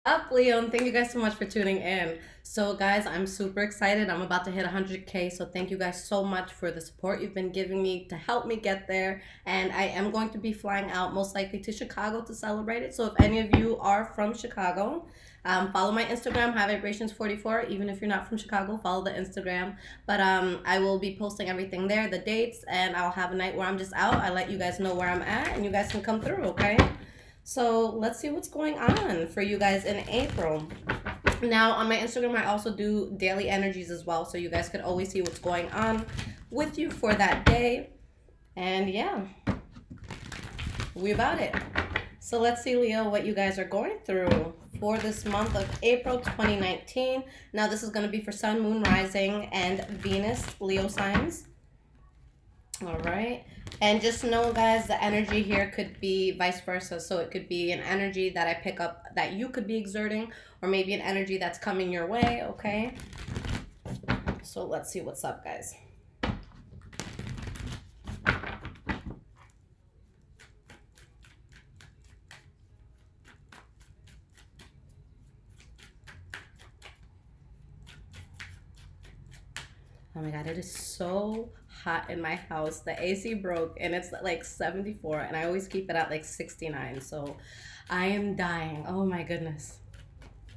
Up, Leo, and thank you guys so much for tuning in. So, guys, I'm super excited. I'm about to hit 100K. So, thank you guys so much for the support you've been giving me to help me get there. And I am going to be flying out most likely to Chicago to celebrate it. So, if any of you are from Chicago, follow my Instagram, High Vibrations 44. Even if you're not from Chicago, follow the Instagram. But I will be posting everything there, the dates, and I'll have a night where I'm just out. I let you guys know where I'm at, and you guys can come through, okay? So let's see what's going on for you guys in April. Now, on my Instagram, I also do daily energies as well. So you guys can always see what's going on with you for that day. And yeah, we about it. So let's see, Leo, what you guys are going through for this month of April 2019. Now, this is going to be for Sun, Moon, Rising, and Venus, Leo signs. All right. And just know, guys, the energy here could be vice versa. So it could be an energy that I pick up that you could be exerting, or maybe an energy that's coming your way, okay? So let's see what's up, guys. Oh my God, it is so hot in my house. The AC broke and it's like 74, and I always keep it at like 69. So I am dying. Oh my goodness.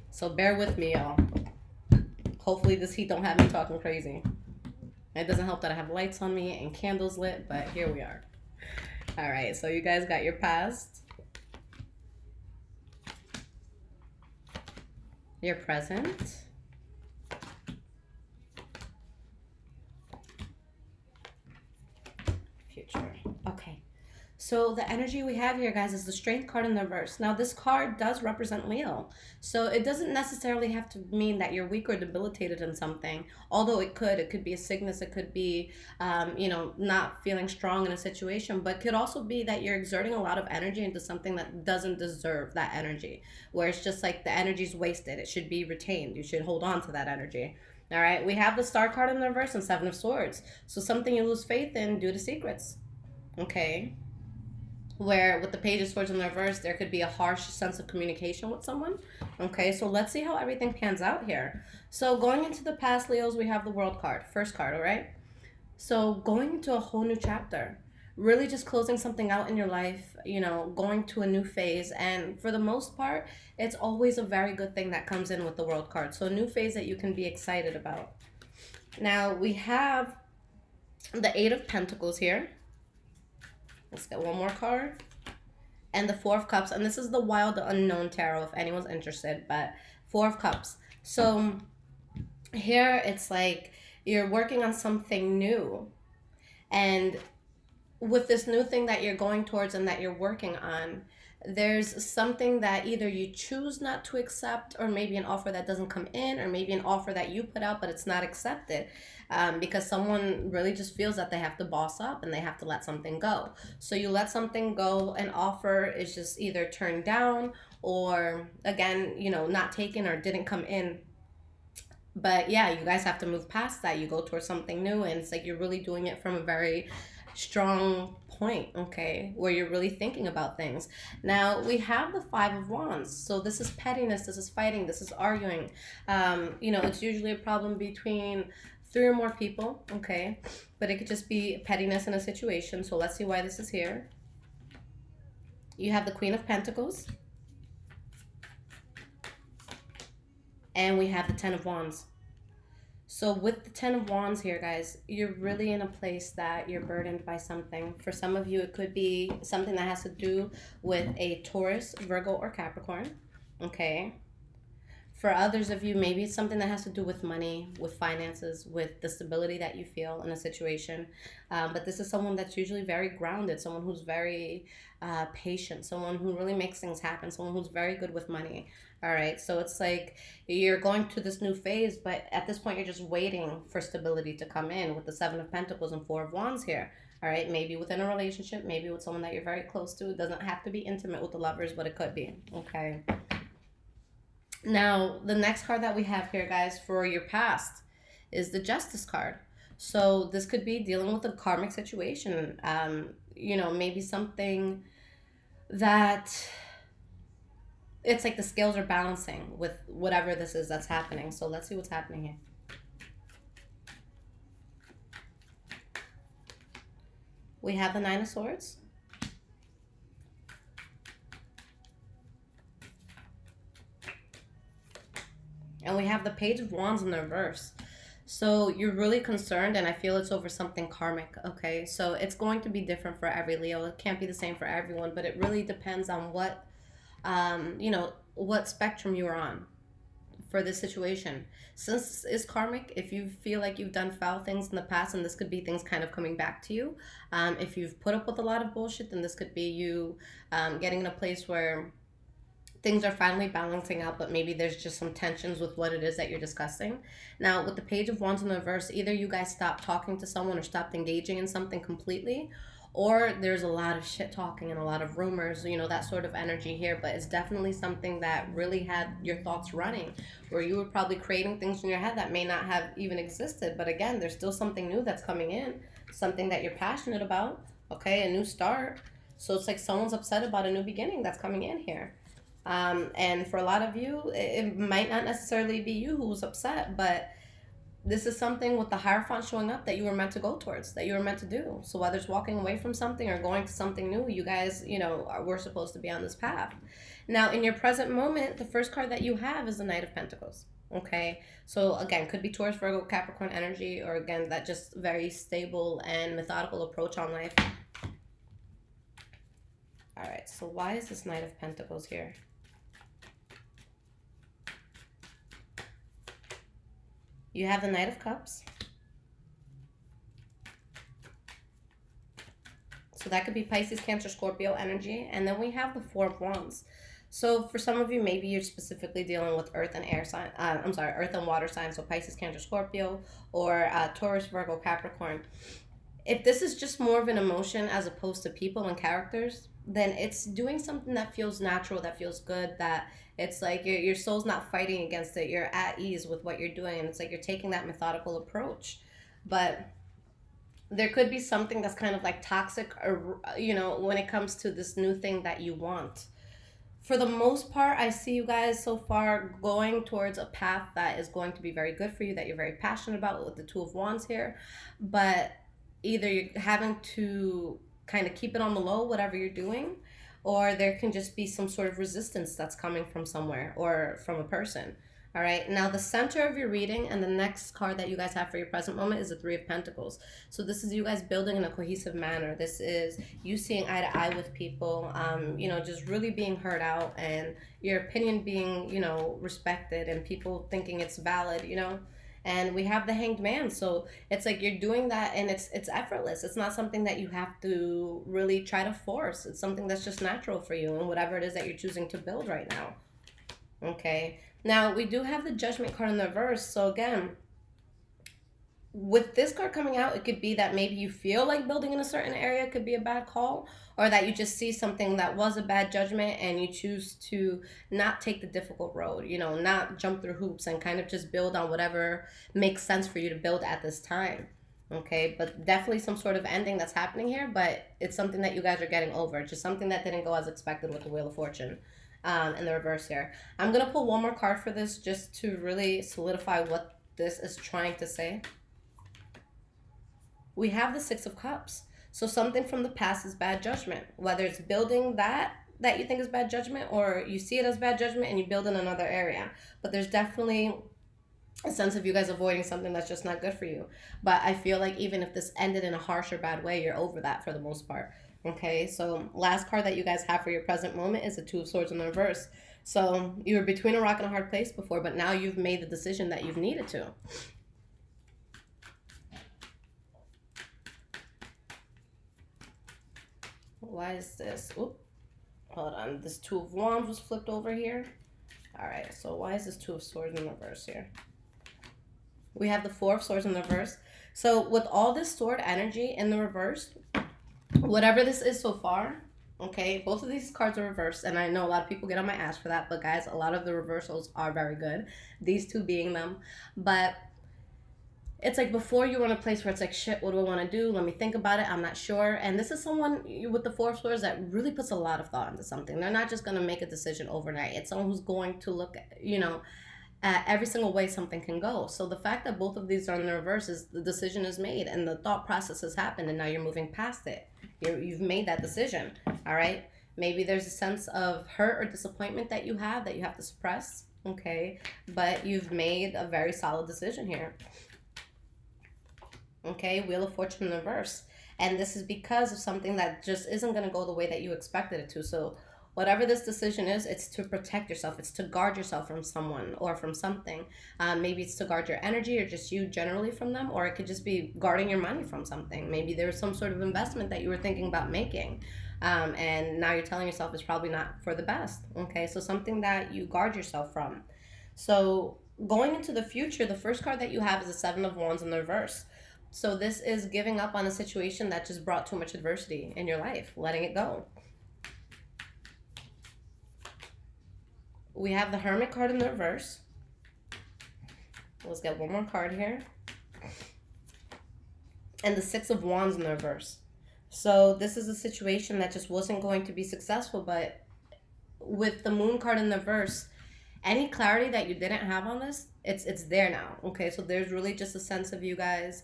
So bear with me, y'all. Hopefully this heat don't have me talking crazy. It doesn't help that I have lights on me and candles lit, but here we are. All right, so you guys got your past, your present, future. Okay. So the energy we have here, guys, is the Strength card in the reverse. Now, this card does represent Leo. So it doesn't necessarily have to mean that you're weak or debilitated in something, although it could. It could be a sickness. It could be, not feeling strong in a situation, but could also be that you're exerting a lot of energy into something that doesn't deserve that energy, where it's just like the energy's wasted. It should be retained. You should hold on to that energy. All right, we have the Star card in the reverse and Seven of Swords. So something you lose faith in due to secrets. Okay, where with the Page of Swords in the reverse, there could be a harsh sense of communication with someone. Okay, so let's see how everything pans out here. So going into the past, Leos, we have the World card, first card, all right? So going into a whole new chapter, really just closing something out in your life, going to a new phase. And for the most part, it's always a very good thing that comes in with the World card. So a new phase that you can be excited about. Now we have the Eight of Pentacles here. Let's get one more card. And the Four of Cups. And this is the Wild Unknown Tarot if anyone's interested. But Four of Cups. So here it's like you're working on something new. And with this new thing that you're going towards and that you're working on, there's something that either you choose not to accept, or maybe an offer that doesn't come in, or maybe an offer that you put out but it's not accepted, because someone really just feels that they have to boss up and they have to let something go. So you let something go, an offer is just either turned down, or again, not taken or didn't come in. But yeah, you guys have to move past that. You go towards something new, and it's like you're really doing it from a very strong point, okay, where you're really thinking about things. Now we have the Five of Wands. So this is pettiness, this is fighting, this is arguing. It's usually a problem between three or more people, okay, but it could just be pettiness in a situation. So let's see why this is here. You have the Queen of Pentacles, and we have the Ten of Wands. So with the Ten of Wands here, guys, you're really in a place that you're burdened by something. For some of you, it could be something that has to do with a Taurus, Virgo, or Capricorn, okay? For others of you, maybe it's something that has to do with money, with finances, with the stability that you feel in a situation. But this is someone that's usually very grounded, someone who's very patient, someone who really makes things happen, someone who's very good with money. All right, so it's like you're going to this new phase, but at this point, you're just waiting for stability to come in with the Seven of Pentacles and Four of Wands here. All right, maybe within a relationship, maybe with someone that you're very close to. It doesn't have to be intimate with the lovers, but it could be, okay? Now, the next card that we have here, guys, for your past is the Justice card. So this could be dealing with a karmic situation. Maybe something that it's like the scales are balancing with whatever this is that's happening. So let's see what's happening here. We have the Nine of Swords. And we have the Page of Wands in the reverse. So you're really concerned, and I feel it's over something karmic, okay? So it's going to be different for every Leo. It can't be the same for everyone, but it really depends on what, what spectrum you're on for this situation. Since it's karmic, if you feel like you've done foul things in the past, and this could be things kind of coming back to you. If you've put up with a lot of bullshit, then this could be you getting in a place where things are finally balancing out, but maybe there's just some tensions with what it is that you're discussing. Now, with the Page of Wands in the reverse, either you guys stopped talking to someone or stopped engaging in something completely, or there's a lot of shit talking and a lot of rumors, that sort of energy here. But it's definitely something that really had your thoughts running, where you were probably creating things in your head that may not have even existed. But again, there's still something new that's coming in, something that you're passionate about, okay, a new start. So it's like someone's upset about a new beginning that's coming in here. And for a lot of you, it might not necessarily be you who's upset, but this is something with the Hierophant showing up that you were meant to go towards, that you were meant to do. So whether it's walking away from something or going to something new, you guys, we're supposed to be on this path. Now, in your present moment, the first card that you have is the Knight of Pentacles. Okay, so again, could be Taurus, Virgo, Capricorn energy, or again, that just very stable and methodical approach on life. All right, so why is this Knight of Pentacles here? You have the Knight of Cups. So that could be Pisces, Cancer, Scorpio energy. And then we have the Four of Wands. So for some of you, maybe you're specifically dealing with earth and air sign. Earth and water signs. So Pisces, Cancer, Scorpio, or Taurus, Virgo, Capricorn. If this is just more of an emotion as opposed to people and characters, then it's doing something that feels natural, that feels good, that it's like your soul's not fighting against it. You're at ease with what you're doing. And it's like you're taking that methodical approach. But there could be something that's kind of like toxic, or, when it comes to this new thing that you want. For the most part, I see you guys so far going towards a path that is going to be very good for you, that you're very passionate about with the Two of Wands here. But either you're having to kind of keep it on the low, whatever you're doing, or there can just be some sort of resistance that's coming from somewhere or from a person. All right, now the center of your reading and the next card that you guys have for your present moment is the Three of Pentacles. So this is you guys building in a cohesive manner. This is you seeing eye to eye with people, just really being heard out, and your opinion being, respected, and people thinking it's valid, And we have the Hanged Man. So it's like you're doing that, and it's effortless. It's not something that you have to really try to force. It's something that's just natural for you and whatever it is that you're choosing to build right now. Okay. Now, we do have the Judgment card in the reverse. So again, with this card coming out, it could be that maybe you feel like building in a certain area could be a bad call, or that you just see something that was a bad judgment and you choose to not take the difficult road, not jump through hoops and kind of just build on whatever makes sense for you to build at this time. Okay, but definitely some sort of ending that's happening here, but it's something that you guys are getting over. Just something that didn't go as expected with the Wheel of Fortune in the reverse here. I'm going to pull one more card for this just to really solidify what this is trying to say. We have the Six of Cups. So something from the past is bad judgment. Whether it's building that you think is bad judgment, or you see it as bad judgment and you build in another area. But there's definitely a sense of you guys avoiding something that's just not good for you. But I feel like even if this ended in a harsh or bad way, you're over that for the most part. Okay, so last card that you guys have for your present moment is the Two of Swords in the reverse. So you were between a rock and a hard place before, but now you've made the decision that you've needed to. Why is this? Oop, hold on. This Two of Wands was flipped over here. All right, so why is this Two of Swords in the reverse here? We have the Four of Swords in the reverse. So with all this sword energy in the reverse, whatever this is so far, okay, both of these cards are reversed, and I know a lot of people get on my ass for that, but guys, a lot of the reversals are very good, these two being them. But it's like before you were in a place where it's like, shit, what do I want to do? Let me think about it. I'm not sure. And this is someone with the Four of Swords that really puts a lot of thought into something. They're not just going to make a decision overnight. It's someone who's going to look at, at every single way something can go. So the fact that both of these are in the reverse is the decision is made and the thought process has happened and now you're moving past it. You've made that decision. All right. Maybe there's a sense of hurt or disappointment that you have to suppress. Okay. But you've made a very solid decision here. Okay, Wheel of Fortune in reverse. And this is because of something that just isn't going to go the way that you expected it to. So whatever this decision is, it's to protect yourself. It's to guard yourself from someone or from something. Maybe it's to guard your energy or just you generally from them. Or it could just be guarding your money from something. Maybe there's some sort of investment that you were thinking about making. And now you're telling yourself it's probably not for the best. Okay, so something that you guard yourself from. So going into the future, the first card that you have is the Seven of Wands in the reverse. So this is giving up on a situation that just brought too much adversity in your life, letting it go. We have the Hermit card in the reverse. Let's get one more card here. And the Six of Wands in the reverse. So this is a situation that just wasn't going to be successful, but with the Moon card in the reverse, any clarity that you didn't have on this, it's there now. Okay, so there's really just a sense of you guys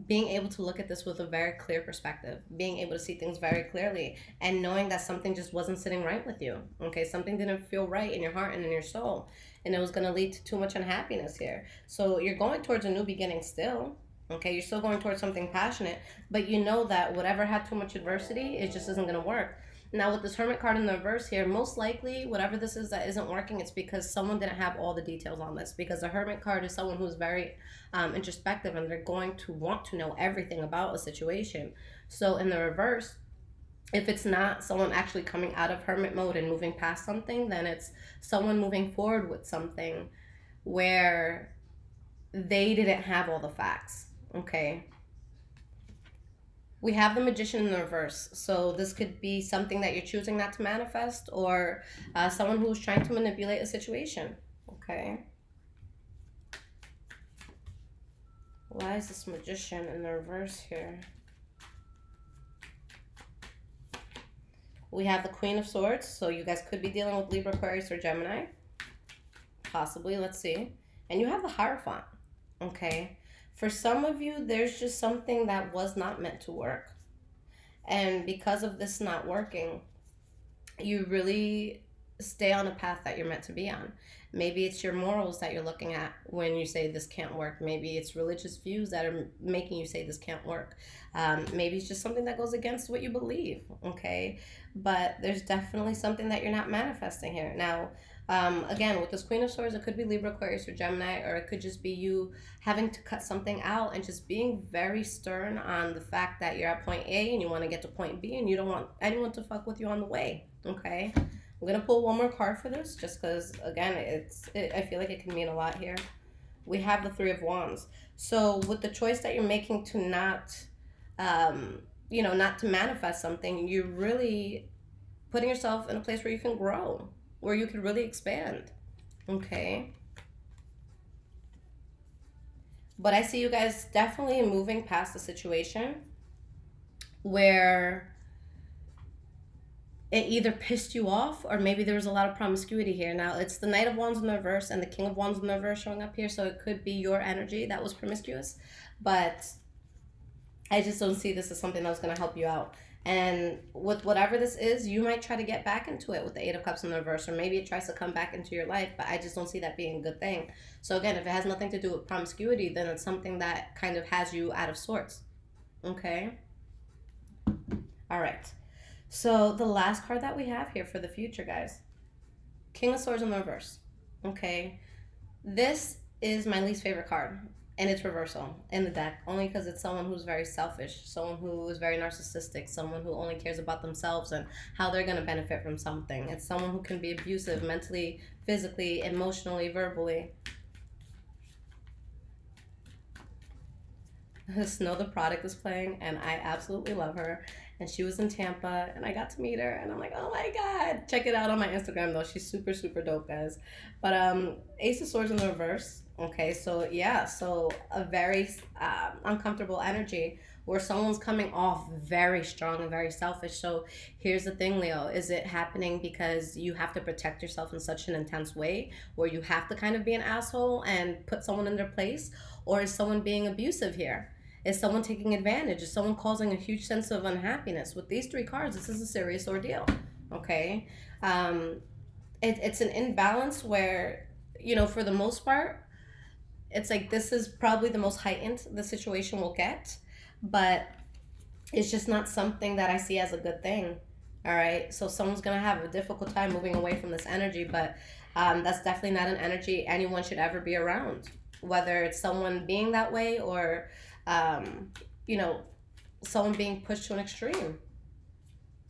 being able to look at this with a very clear perspective, being able to see things very clearly, and knowing that something just wasn't sitting right with you. Okay, something didn't feel right in your heart and in your soul, and it was going to lead to too much unhappiness here. So you're going towards a new beginning still. Okay, you're still going towards something passionate, but you know that whatever had too much adversity, it just isn't going to work. Now, with this Hermit card in the reverse here, most likely, whatever this is that isn't working, it's because someone didn't have all the details on this. Because the Hermit card is someone who's very introspective, and they're going to want to know everything about a situation. So in the reverse, if it's not someone actually coming out of Hermit mode and moving past something, then it's someone moving forward with something where they didn't have all the facts. Okay. We have the Magician in the reverse. So this could be something that you're choosing not to manifest, or someone who's trying to manipulate a situation. Okay. Why is this Magician in the reverse here? We have the Queen of Swords. So you guys could be dealing with Libra, Aquarius, or Gemini. Possibly. Let's see. And you have the Hierophant. Okay. For some of you, there's just something that was not meant to work. And because of this not working, you really stay on a path that you're meant to be on. Maybe it's your morals that you're looking at when you say this can't work. Maybe it's religious views that are making you say this can't work. Maybe it's just something that goes against what you believe, okay? But there's definitely something that you're not manifesting here. Now, again, with this Queen of Swords, it could be Libra, Aquarius, or Gemini, or it could just be you having to cut something out and just being very stern on the fact that you're at point A and you want to get to point B and you don't want anyone to fuck with you on the way, okay? I'm going to pull one more card for this just because, again, I feel like it can mean a lot here. We have the Three of Wands. So with the choice that you're making to not, not to manifest something, you're really putting yourself in a place where you can grow, where you can really expand, okay? But I see you guys definitely moving past the situation where it either pissed you off or maybe there was a lot of promiscuity here. Now, it's the Knight of Wands in the reverse and the King of Wands in the reverse showing up here, so it could be your energy that was promiscuous. But I just don't see this as something that was going to help you out. And with whatever this is, you might try to get back into it with the Eight of Cups in the reverse, or maybe it tries to come back into your life, but I just don't see that being a good thing. So again, if it has nothing to do with promiscuity, then it's something that kind of has you out of sorts. Okay? All right. So the last card that we have here for the future, guys. King of Swords in the reverse. Okay? This is my least favorite card. And it's reversal in the deck, only because it's someone who's very selfish, someone who is very narcissistic, someone who only cares about themselves and how they're going to benefit from something. It's someone who can be abusive mentally, physically, emotionally, verbally. Snow the Product is playing, and I absolutely love her. and she was in Tampa, and I got to meet her, and I'm like, oh my god, check it out on my Instagram though. She's super super dope, guys. But Ace of Swords in the reverse. Okay, so yeah, so a very uncomfortable energy where someone's coming off very strong and very selfish. So here's the thing, Leo, is it happening because you have to protect yourself in such an intense way where you have to kind of be an asshole and put someone in their place, or is someone being abusive here? Is someone taking advantage? Is someone causing a huge sense of unhappiness? With these three cards, this is a serious ordeal. Okay, it's an imbalance where, you know, for the most part, it's like this is probably the most heightened the situation will get, but it's just not something that I see as a good thing. All right, so someone's gonna have a difficult time moving away from this energy, but that's definitely not an energy anyone should ever be around, whether it's someone being that way or you know, someone being pushed to an extreme.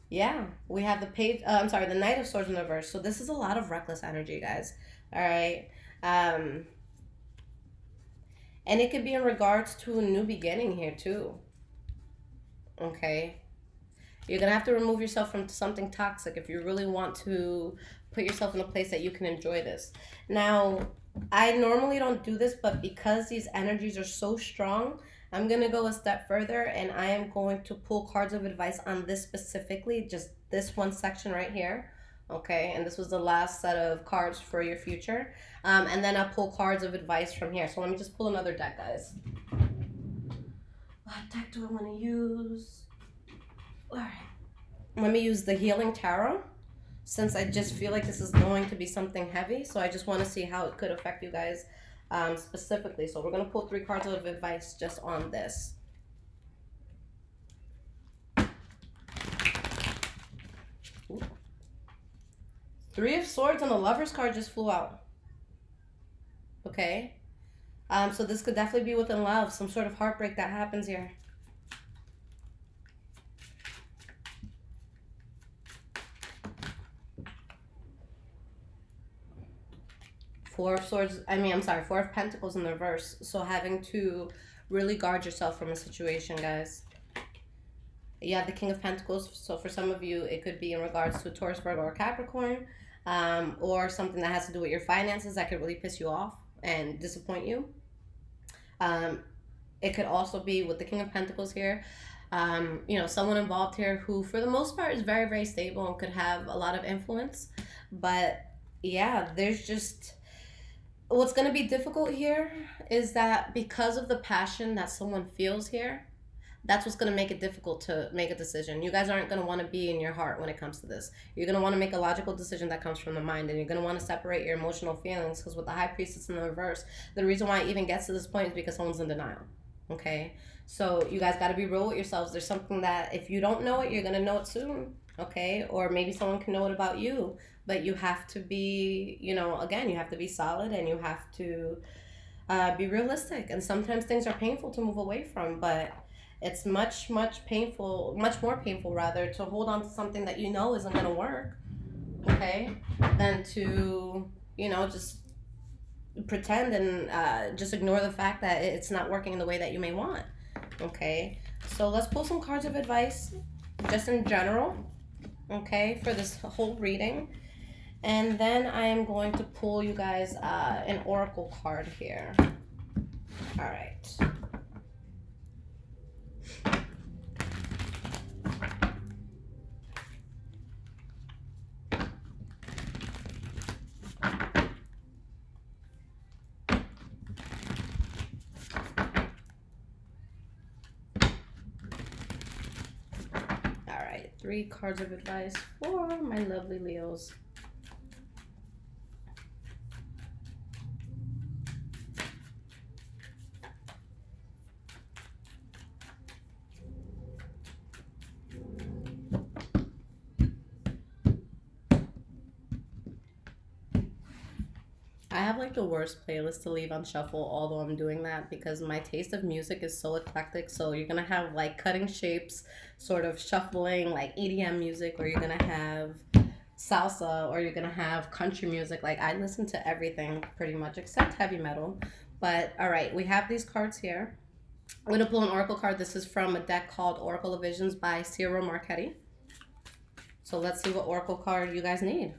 Yeah, we have the page. I'm sorry, the Knight of Swords in reverse. So this is a lot of reckless energy, guys. All right, and it could be in regards to a new beginning here too. Okay, you're gonna have to remove yourself from something toxic if you really want to put yourself in a place that you can enjoy this. Now, I normally don't do this, but because these energies are so strong, I'm going to go a step further and I am going to pull cards of advice on this specifically, just this one section right here. Okay, and this was the last set of cards for your future. And then I'll pull cards of advice from here. So let me just pull another deck, guys. What deck do I want to use? All right. Let me use the Healing Tarot, since I just feel like this is going to be something heavy. So I just want to see how it could affect you guys specifically. So we're going to pull 3 cards of advice just on this. Ooh. 3 of Swords and the Lover's card just flew out. Okay. So this could definitely be within love, some sort of heartbreak that happens here. Four of Pentacles in the reverse. So having to really guard yourself from a situation, guys. You have the King of Pentacles. So for some of you, it could be in regards to a Taurus, Virgo, or Capricorn, or something that has to do with your finances that could really piss you off and disappoint you. It could also be with the King of Pentacles here. You know, someone involved here who, for the most part, is very, very stable and could have a lot of influence. But yeah, there's just... What's going to be difficult here is that because of the passion that someone feels here, that's what's going to make it difficult to make a decision. You guys aren't going to want to be in your heart when it comes to this. You're going to want to make a logical decision that comes from the mind, and you're going to want to separate your emotional feelings, because with the High Priestess in the reverse, the reason why it even gets to this point is because someone's in denial. Okay? So you guys got to be real with yourselves. There's something that if you don't know it, you're going to know it soon. Okay? Or maybe someone can know it about you. But you have to be, you know, again, you have to be solid, and you have to be realistic. And sometimes things are painful to move away from, but it's much more painful rather, to hold on to something that you know isn't going to work, okay, than to, you know, just pretend and just ignore the fact that it's not working in the way that you may want, okay? So let's pull some cards of advice just in general, okay, for this whole reading. And then I am going to pull you guys an oracle card here. All right. All right, 3 cards of advice for my lovely Leos. I have like the worst playlist to leave on shuffle, although I'm doing that because my taste of music is so eclectic. So you're gonna have like Cutting Shapes sort of shuffling, like EDM music, or you're gonna have salsa, or you're gonna have country music. Like, I listen to everything pretty much except heavy metal. But all right, we have these cards here. I'm going to pull an oracle card. This is from a deck called Oracle of Visions by Ciro Marchetti. So let's see what oracle card you guys need.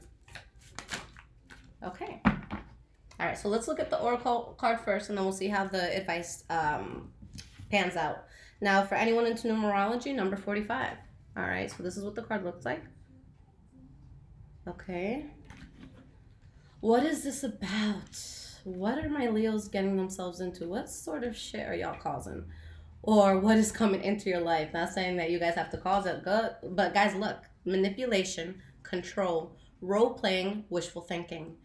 Okay. All right, so let's look at the oracle card first, and then we'll see how the advice pans out. Now, for anyone into numerology, number 45. All right, so this is what the card looks like. Okay. What is this about? What are my Leos getting themselves into? What sort of shit are y'all causing? Or what is coming into your life? Not saying that you guys have to cause it, but guys, look. Manipulation, control, role-playing, wishful thinking.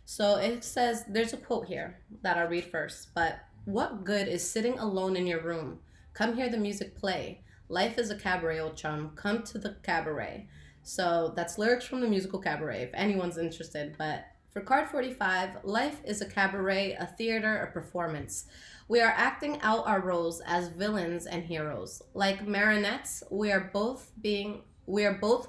So it says, there's a quote here that I'll read first. But what good is sitting alone in your room? Come hear the music play. Life is a cabaret, old chum. Come to the cabaret. So that's lyrics from the musical Cabaret, if anyone's interested. But for card 45, life is a cabaret, a theater, a performance. We are acting out our roles as villains and heroes. Like marionettes, we are both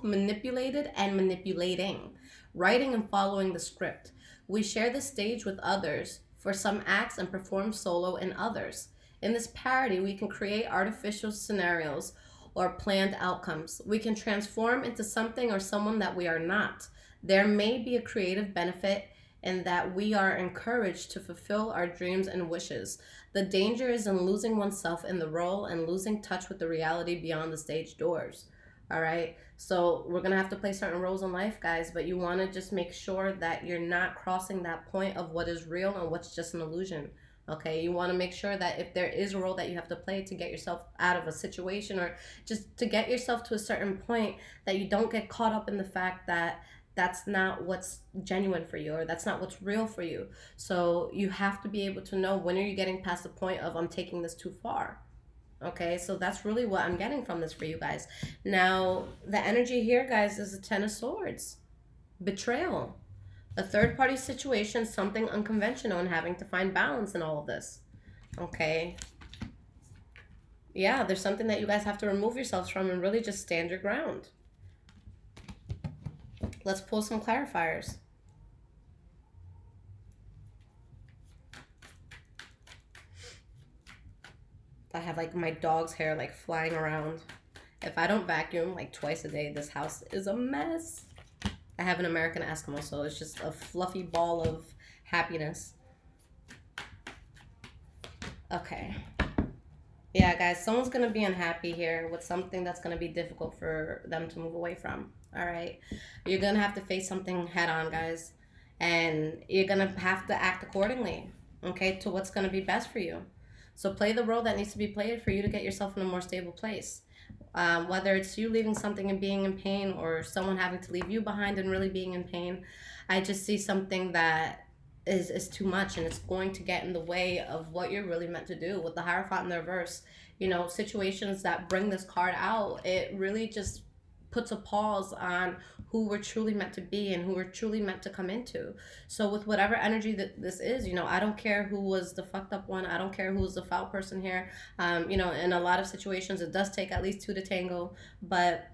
manipulated and manipulating, writing and following the script. We share the stage with others for some acts and perform solo in others. In this parody, we can create artificial scenarios or planned outcomes. We can transform into something or someone that we are not. There may be a creative benefit in that we are encouraged to fulfill our dreams and wishes. The danger is in losing oneself in the role and losing touch with the reality beyond the stage doors. All right, so we're gonna have to play certain roles in life, guys, but you want to just make sure that you're not crossing that point of what is real and what's just an illusion. Okay, you want to make sure that if there is a role that you have to play to get yourself out of a situation, or just to get yourself to a certain point, that you don't get caught up in the fact that that's not what's genuine for you, or that's not what's real for you. So you have to be able to know, when are you getting past the point of, I'm taking this too far. Okay, so that's really what I'm getting from this for you guys. Now, the energy here, guys, is the Ten of Swords. Betrayal. A third-party situation, something unconventional, and having to find balance in all of this. Okay. Yeah, there's something that you guys have to remove yourselves from and really just stand your ground. Let's pull some clarifiers. I have like my dog's hair like flying around. If I don't vacuum like twice a day, this house is a mess. I have an American Eskimo, so it's just a fluffy ball of happiness. Okay. Yeah, guys, someone's going to be unhappy here with something that's going to be difficult for them to move away from. All right. You're going to have to face something head on, guys. And you're going to have to act accordingly, okay, to what's going to be best for you. So play the role that needs to be played for you to get yourself in a more stable place. Whether it's you leaving something and being in pain, or someone having to leave you behind and really being in pain, I just see something that is too much, and it's going to get in the way of what you're really meant to do. With the Hierophant in the reverse, you know, situations that bring this card out, it really just puts a pause on who we're truly meant to be and who we're truly meant to come into. So with whatever energy that this is, you know, I don't care who was the fucked up one. I don't care who was the foul person here. You know, in a lot of situations, it does take at least two to tango. But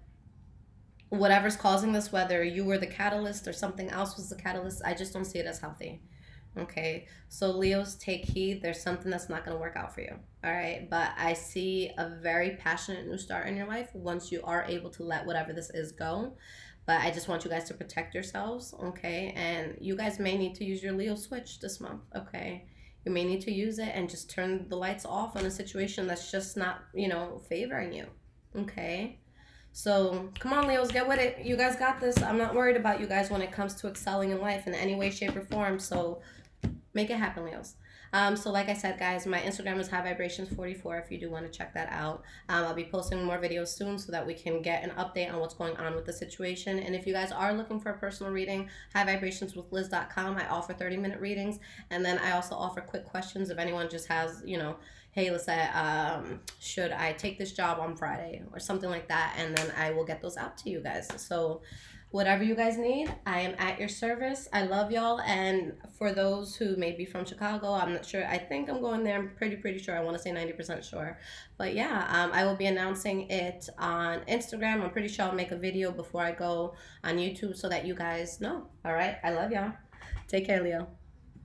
whatever's causing this, whether you were the catalyst or something else was the catalyst, I just don't see it as healthy. Okay, so Leos, take heed. There's something that's not going to work out for you. All right, but I see a very passionate new start in your life once you are able to let whatever this is go. But I just want you guys to protect yourselves, okay? And you guys may need to use your Leo switch this month, okay? You may need to use it and just turn the lights off on a situation that's just not, you know, favoring you, okay? So come on, Leos, get with it. You guys got this. I'm not worried about you guys when it comes to excelling in life in any way, shape, or form. So make it happen, Leos. So like I said, guys, my Instagram is highvibrations44 if you do want to check that out. I'll be posting more videos soon so that we can get an update on what's going on with the situation. And if you guys are looking for a personal reading, highvibrationswithliz.com. I offer 30-minute readings. And then I also offer quick questions if anyone just has, you know, hey, Lissette, should I take this job on Friday or something like that? And then I will get those out to you guys. So whatever you guys need, I am at your service. I love y'all. And for those who may be from Chicago, I'm not sure. I think I'm going there. I'm pretty sure. I want to say 90% sure. But yeah, I will be announcing it on Instagram. I'm pretty sure I'll make a video before I go on YouTube so that you guys know. All right. I love y'all. Take care, Leo.